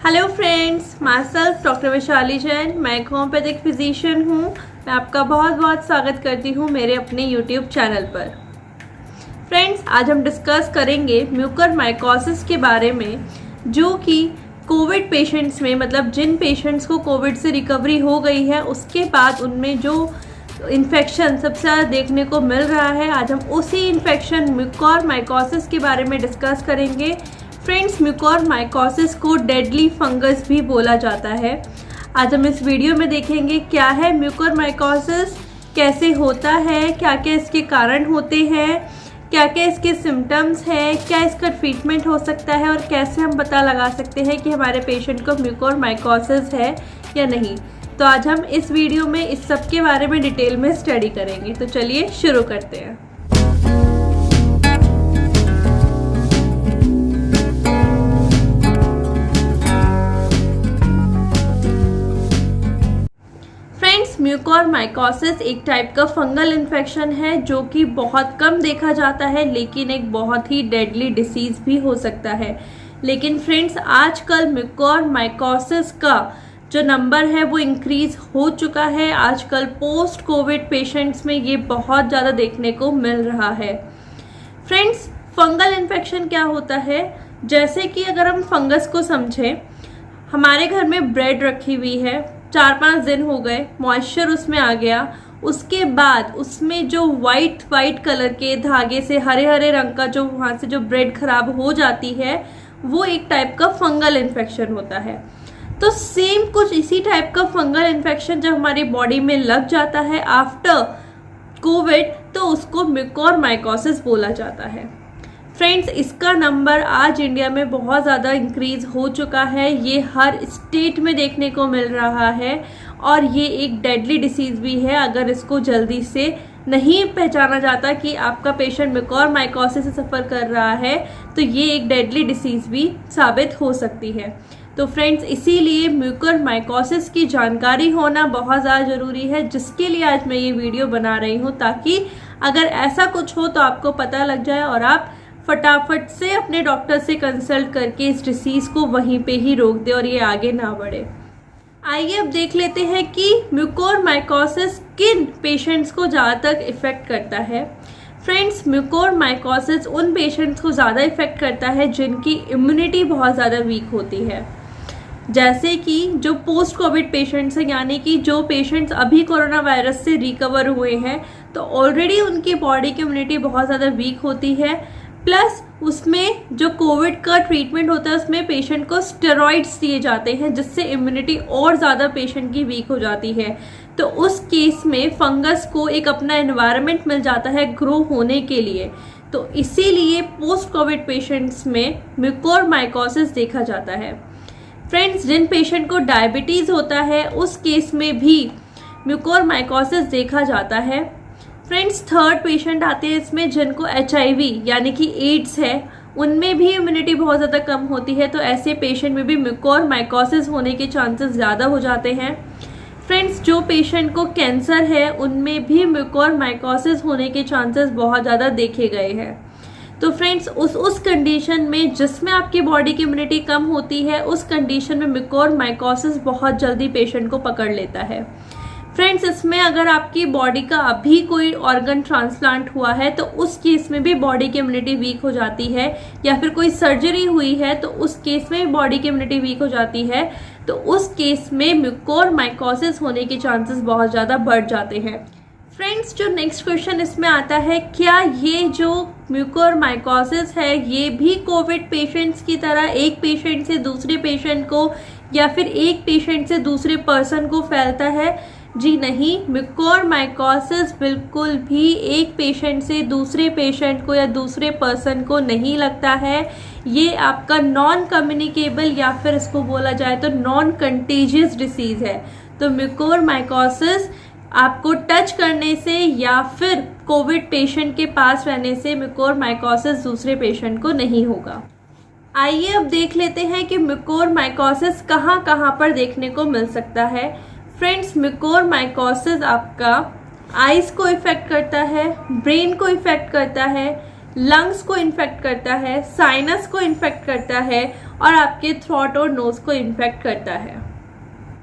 Hello friends, my self doctor Vaishali Jain. मैं एक homeopathic physician हूँ। मैं आपका बहुत बहुत स्वागत करती हूँ मेरे अपने यूट्यूब चैनल पर। फ्रेंड्स, आज हम डिस्कस करेंगे म्यूकरमाइकोसिस के बारे में, जो कि कोविड पेशेंट्स में, मतलब जिन पेशेंट्स को कोविड से रिकवरी हो गई है उसके बाद उनमें जो इन्फेक्शन सबसे ज़्यादा देखने को मिल रहा है, आज हम उसी इन्फेक्शन म्यूकरमाइकोसिस के बारे में डिस्कस करेंगे। फ्रेंड्स, म्यूकरमाइकोसिस को डेडली फंगस भी बोला जाता है। आज हम इस वीडियो में देखेंगे क्या है म्यूकरमाइकोसिस, कैसे होता है, क्या क्या इसके कारण होते हैं, क्या क्या इसके सिम्टम्स हैं, क्या इसका ट्रीटमेंट हो सकता है और कैसे हम पता लगा सकते हैं कि हमारे पेशेंट को म्यूकरमाइकोसिस है या नहीं। तो आज हम इस वीडियो में इस सब के बारे में डिटेल में स्टडी करेंगे। तो चलिए शुरू करते हैं। म्यूकरमाइकोसिस एक टाइप का फंगल इन्फेक्शन है जो कि बहुत कम देखा जाता है, लेकिन एक बहुत ही डेडली डिसीज भी हो सकता है। लेकिन फ्रेंड्स, आजकल म्यूकरमाइकोसिस का जो नंबर है वो इंक्रीज हो चुका है। आजकल पोस्ट कोविड पेशेंट्स में ये बहुत ज़्यादा देखने को मिल रहा है। फ्रेंड्स, फंगल इन्फेक्शन क्या होता है? जैसे कि अगर हम फंगस को समझें, हमारे घर में ब्रेड रखी हुई है, 4-5 दिन हो गए, मॉइस्चर उसमें आ गया, उसके बाद उसमें जो वाइट कलर के धागे से हरे हरे रंग का जो वहाँ से जो ब्रेड खराब हो जाती है, वो एक टाइप का फंगल इन्फेक्शन होता है। तो सेम कुछ इसी टाइप का फंगल इन्फेक्शन जब हमारी बॉडी में लग जाता है आफ्टर कोविड, तो उसको म्यूकरमाइकोसिस बोला जाता है। फ्रेंड्स, इसका नंबर आज इंडिया में बहुत ज़्यादा इंक्रीज हो चुका है। ये हर स्टेट में देखने को मिल रहा है और ये एक डेडली डिसीज़ भी है। अगर इसको जल्दी से नहीं पहचाना जाता कि आपका पेशेंट म्यूकरमाइकोसिस से सफ़र कर रहा है, तो ये एक डेडली डिसीज़ भी साबित हो सकती है। तो फ्रेंड्स, इसीलिए म्यूकरमाइकोसिस की जानकारी होना बहुत ज़्यादा ज़रूरी है, जिसके लिए आज मैं ये वीडियो बना रही हूँ, ताकि अगर ऐसा कुछ हो तो आपको पता लग जाए और आप फटाफट से अपने डॉक्टर से कंसल्ट करके इस डिसीज़ को वहीं पे ही रोक दे और ये आगे ना बढ़े। आइए अब देख लेते हैं कि म्यूकरमाइकोसिस किन पेशेंट्स को ज़्यादातर इफ़ेक्ट करता है। फ्रेंड्स, म्यूकरमाइकोसिस उन पेशेंट्स को ज़्यादा इफ़ेक्ट करता है जिनकी इम्यूनिटी बहुत ज़्यादा वीक होती है। जैसे कि जो पोस्ट कोविड पेशेंट्स हैं, यानी कि जो पेशेंट्स अभी कोरोना वायरस से रिकवर हुए हैं, तो ऑलरेडी उनकी बॉडी की इम्यूनिटी बहुत ज़्यादा वीक होती है। प्लस उसमें जो कोविड का ट्रीटमेंट होता है उसमें पेशेंट को स्टेरॉइड्स दिए जाते हैं, जिससे इम्यूनिटी और ज़्यादा पेशेंट की वीक हो जाती है। तो उस केस में फंगस को एक अपना एनवायरनमेंट मिल जाता है ग्रो होने के लिए। तो इसीलिए पोस्ट कोविड पेशेंट्स में म्यूकरमाइकोसिस देखा जाता है। फ्रेंड्स, जिन पेशेंट को डायबिटीज़ होता है उस केस में भी म्यूकरमाइकोसिस देखा जाता है। फ्रेंड्स, थर्ड पेशेंट आते हैं इसमें जिनको HIV यानी कि एड्स है, उनमें भी इम्यूनिटी बहुत ज़्यादा कम होती है, तो ऐसे पेशेंट में भी म्यूकरमाइकोसिस होने के चांसेस ज़्यादा हो जाते हैं। फ्रेंड्स, जो पेशेंट को कैंसर है उनमें भी म्यूकरमाइकोसिस होने के चांसेस बहुत ज़्यादा देखे गए हैं। तो फ्रेंड्स, उस कंडीशन में जिसमें आपकी बॉडी की इम्यूनिटी कम होती है, उस कंडीशन में म्यूकरमाइकोसिस बहुत जल्दी पेशेंट को पकड़ लेता है। फ्रेंड्स, इसमें अगर आपकी बॉडी का अभी कोई ऑर्गन ट्रांसप्लांट हुआ है तो उस केस में भी बॉडी की इम्यूनिटी वीक हो जाती है, या फिर कोई सर्जरी हुई है तो उस केस में बॉडी की इम्यूनिटी वीक हो जाती है, तो उस केस में म्यूकरमाइकोसिस होने के चांसेस बहुत ज़्यादा बढ़ जाते हैं। फ्रेंड्स, जो नेक्स्ट क्वेश्चन इसमें आता है, क्या ये जो म्यूकरमाइकोसिस है ये भी कोविड पेशेंट्स की तरह एक पेशेंट से दूसरे पेशेंट को या फिर एक पेशेंट से दूसरे पर्सन को फैलता है? जी नहीं, म्यूकरमाइकोसिस बिल्कुल भी एक पेशेंट से दूसरे पेशेंट को या दूसरे पर्सन को नहीं लगता है। ये आपका नॉन कम्युनिकेबल या फिर इसको बोला जाए तो नॉन कंटेजियस डिसीज़ है। तो म्यूकरमाइकोसिस आपको टच करने से या फिर कोविड पेशेंट के पास रहने से म्यूकरमाइकोसिस दूसरे पेशेंट को नहीं होगा। आइए अब देख लेते हैं कि म्यूकरमाइकोसिस कहाँ कहाँ पर देखने को मिल सकता है। फ्रेंड्स, म्यूकरमाइकोसिस आपका आइज़ को इफ़ेक्ट करता है, ब्रेन को इफ़ेक्ट करता है, लंग्स को इन्फेक्ट करता है, साइनस को इन्फेक्ट करता है और आपके थ्रोट और नोज को इन्फेक्ट करता है।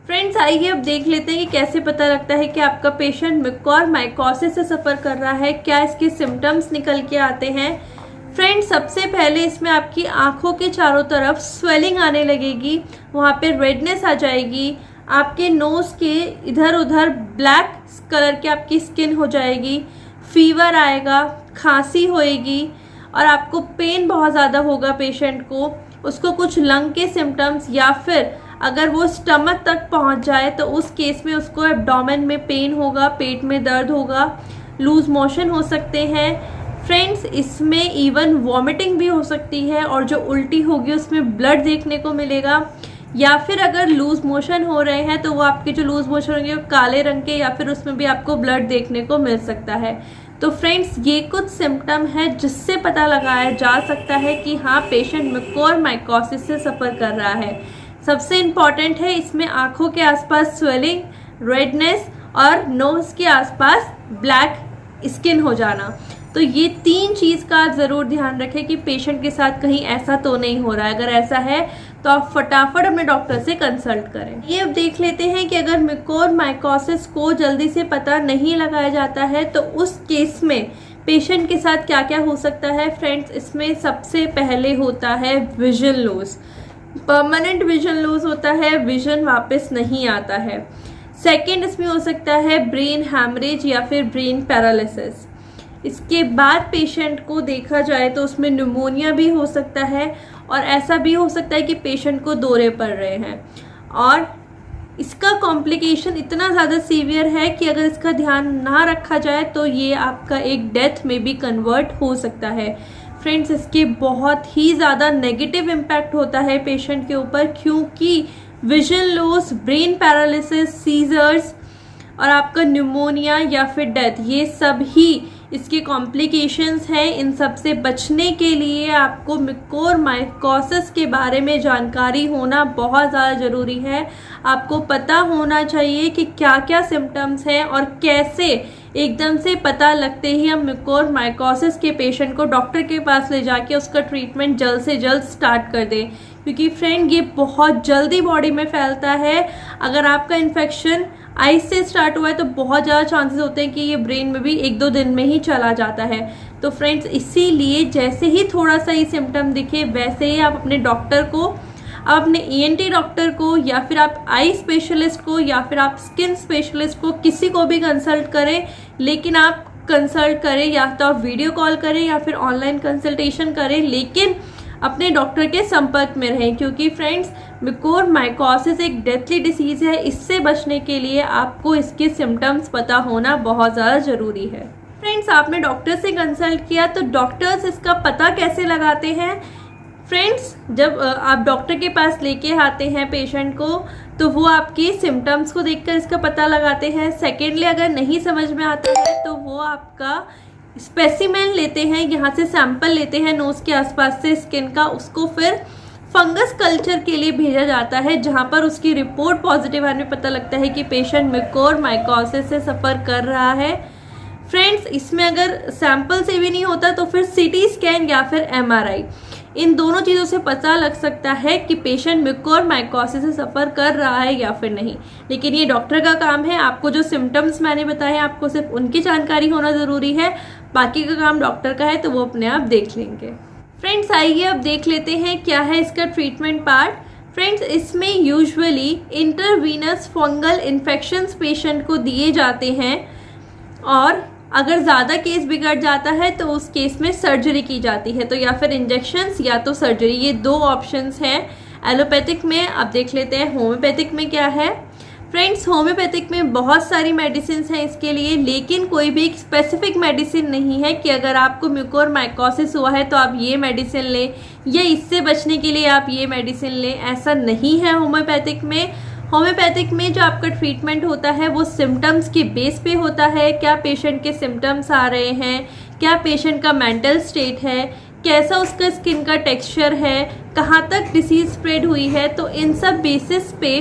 फ्रेंड्स आइए अब देख लेते हैं कि कैसे पता लगता है कि आपका पेशेंट म्यूकोरमाइकोसिस से सफ़र कर रहा है, क्या इसके सिम्टम्स निकल के आते हैं। फ्रेंड्स सबसे पहले इसमें आपकी आंखों के चारों तरफ स्वेलिंग आने लगेगी, वहाँ पे रेडनेस आ जाएगी, आपके नोज़ के इधर उधर ब्लैक कलर की आपकी स्किन हो जाएगी, फीवर आएगा, खांसी होएगी और आपको पेन बहुत ज़्यादा होगा पेशेंट को, उसको कुछ लंग के सिम्टम्स या फिर अगर वो स्टमक तक पहुंच जाए तो उस केस में उसको एब्डोमेन में पेन होगा, पेट में दर्द होगा, लूज मोशन हो सकते हैं। फ्रेंड्स इसमें इवन वॉमिटिंग भी हो सकती है और जो उल्टी होगी उसमें ब्लड देखने को मिलेगा, या फिर अगर लूज मोशन हो रहे हैं तो वो आपके जो लूज मोशन होंगे वो काले रंग के या फिर उसमें भी आपको ब्लड देखने को मिल सकता है। तो फ्रेंड्स ये कुछ सिम्टम है जिससे पता लगाया जा सकता है कि हाँ पेशेंट म्यूकोरमाइकोसिस से सफ़र कर रहा है। सबसे इम्पॉर्टेंट है इसमें आंखों के आसपास स्वेलिंग, रेडनेस और नोज के आसपास ब्लैक स्किन हो जाना। तो ये 3 चीज़ का ज़रूर ध्यान रखें कि पेशेंट के साथ कहीं ऐसा तो नहीं हो रहा है। अगर ऐसा है तो आप फटाफट अपने डॉक्टर से कंसल्ट करें। ये अब देख लेते हैं कि अगर म्यूकोरमाइकोसिस को जल्दी से पता नहीं लगाया जाता है तो उस केस में पेशेंट के साथ क्या क्या हो सकता है। फ्रेंड्स इसमें सबसे पहले होता है vision loss, permanent vision loss होता है, विजन वापस नहीं आता है। सेकंड इसमें हो सकता है ब्रेन हैमरेज या फिर ब्रेन पैरालिसिस। इसके बाद पेशेंट को देखा जाए तो उसमें न्यूमोनिया भी हो सकता है और ऐसा भी हो सकता है कि पेशेंट को दौरे पड़ रहे हैं और इसका कॉम्प्लिकेशन इतना ज़्यादा सीवियर है कि अगर इसका ध्यान ना रखा जाए तो ये आपका एक डेथ में भी कन्वर्ट हो सकता है। फ्रेंड्स इसके बहुत ही ज़्यादा नेगेटिव इम्पैक्ट होता है पेशेंट के ऊपर, क्योंकि vision loss, brain paralysis, seizures और आपका न्यूमोनिया या फिर डेथ, ये सब ही इसके कॉम्प्लिकेशंस हैं। इन सब से बचने के लिए आपको म्यूकोरमाइकोसिस के बारे में जानकारी होना बहुत ज़्यादा ज़रूरी है। आपको पता होना चाहिए कि क्या क्या सिम्टम्स हैं और कैसे एकदम से पता लगते ही हम म्यूकोरमाइकोसिस के पेशेंट को डॉक्टर के पास ले जाके उसका ट्रीटमेंट जल्द से जल्द स्टार्ट कर दें, क्योंकि फ्रेंड ये बहुत जल्दी बॉडी में फैलता है। अगर आपका इन्फेक्शन आइस से स्टार्ट हुआ है तो बहुत ज़्यादा चांसेस होते हैं कि ये ब्रेन में भी 1-2 दिन में ही चला जाता है। तो फ्रेंड्स इसीलिए जैसे ही थोड़ा सा ही सिम्टम दिखे वैसे ही आप अपने डॉक्टर को, आप अपने ENT डॉक्टर को या फिर आप आई स्पेशलिस्ट को या फिर आप स्किन स्पेशलिस्ट को, किसी को भी कंसल्ट करें। लेकिन आप कंसल्ट करें या तो आप वीडियो कॉल करें या फिर ऑनलाइन कंसल्टेशन करें, लेकिन अपने डॉक्टर के संपर्क में रहें, क्योंकि फ्रेंड्स म्यूकोरमाइकोसिस एक डेथली डिसीज़ है। इससे बचने के लिए आपको इसके सिम्टम्स पता होना बहुत ज़्यादा ज़रूरी है। फ्रेंड्स आपने डॉक्टर से कंसल्ट किया तो डॉक्टर्स इसका पता कैसे लगाते हैं। फ्रेंड्स जब आप डॉक्टर के पास लेके आते हैं पेशेंट को तो वो आपके सिम्टम्स को देखकर इसका पता लगाते हैं। सेकेंडली अगर नहीं समझ में आता है तो वो आपका स्पेसिमेन लेते हैं, यहाँ से सैंपल लेते हैं नोज़ के आसपास से स्किन का, उसको फिर फंगस कल्चर के लिए भेजा जाता है, जहाँ पर उसकी रिपोर्ट पॉजिटिव आने में पता लगता है कि पेशेंट म्यूकोरमाइकोसिस से सफ़र कर रहा है। फ्रेंड्स इसमें अगर सैंपल से भी नहीं होता तो फिर CT स्कैन या फिर MRI, इन दोनों चीज़ों से पता लग सकता है कि पेशेंट म्यूकोरमाइकोसिस से सफ़र कर रहा है या फिर नहीं। लेकिन ये डॉक्टर का काम है, आपको जो सिम्टम्स मैंने बताए आपको सिर्फ उनकी जानकारी होना ज़रूरी है, बाकी का काम डॉक्टर का है तो वो अपने आप देख लेंगे। फ्रेंड्स आइए अब देख लेते हैं क्या है इसका ट्रीटमेंट पार्ट। फ्रेंड्स इसमें usually intravenous fungal infections patient को दिए जाते हैं और अगर ज़्यादा केस बिगड़ जाता है तो उस केस में सर्जरी की जाती है, तो या फिर इंजेक्शंस या तो सर्जरी, ये 2 ऑप्शंस हैं एलोपैथिक में। अब देख लेते हैं होम्योपैथिक में क्या है। फ्रेंड्स होम्योपैथिक में बहुत सारी मेडिसिन हैं इसके लिए, लेकिन कोई भी एक स्पेसिफिक मेडिसिन नहीं है कि अगर आपको म्यूकोरमाइकोसिस हुआ है तो आप ये मेडिसिन लें या इससे बचने के लिए आप ये मेडिसिन लें, ऐसा नहीं है होम्योपैथिक में। होम्योपैथिक में जो आपका ट्रीटमेंट होता है वो सिम्टम्स के बेस पे होता है, क्या पेशेंट के सिम्टम्स आ रहे हैं, क्या पेशेंट का मेंटल स्टेट है, कैसा उसका स्किन का टेक्सचर है, कहाँ तक डिसीज़ स्प्रेड हुई है, तो इन सब बेसिस पे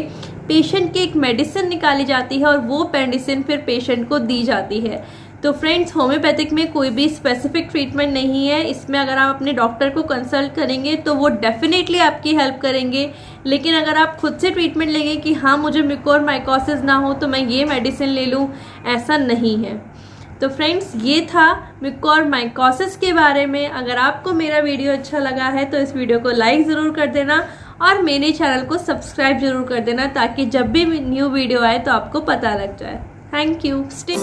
पेशेंट की एक मेडिसिन निकाली जाती है और वो मेडिसिन फिर पेशेंट को दी जाती है। तो फ्रेंड्स, होम्योपैथिक में कोई भी स्पेसिफिक ट्रीटमेंट नहीं है। इसमें अगर आप अपने डॉक्टर को कंसल्ट करेंगे तो वो डेफिनेटली आपकी हेल्प करेंगे, लेकिन अगर आप खुद से ट्रीटमेंट लेंगे कि हाँ मुझे म्यूकोरमाइकोसिस ना हो तो मैं ये मेडिसिन ले लूँ, ऐसा नहीं है। तो फ्रेंड्स, ये था म्यूकोरमाइकोसिस के बारे में। अगर आपको मेरा वीडियो अच्छा लगा है तो इस वीडियो को लाइक ज़रूर कर देना और मेरे चैनल को सब्सक्राइब जरूर कर देना, ताकि जब भी न्यू वीडियो आए तो आपको पता लग जाए। Thank you. स्टे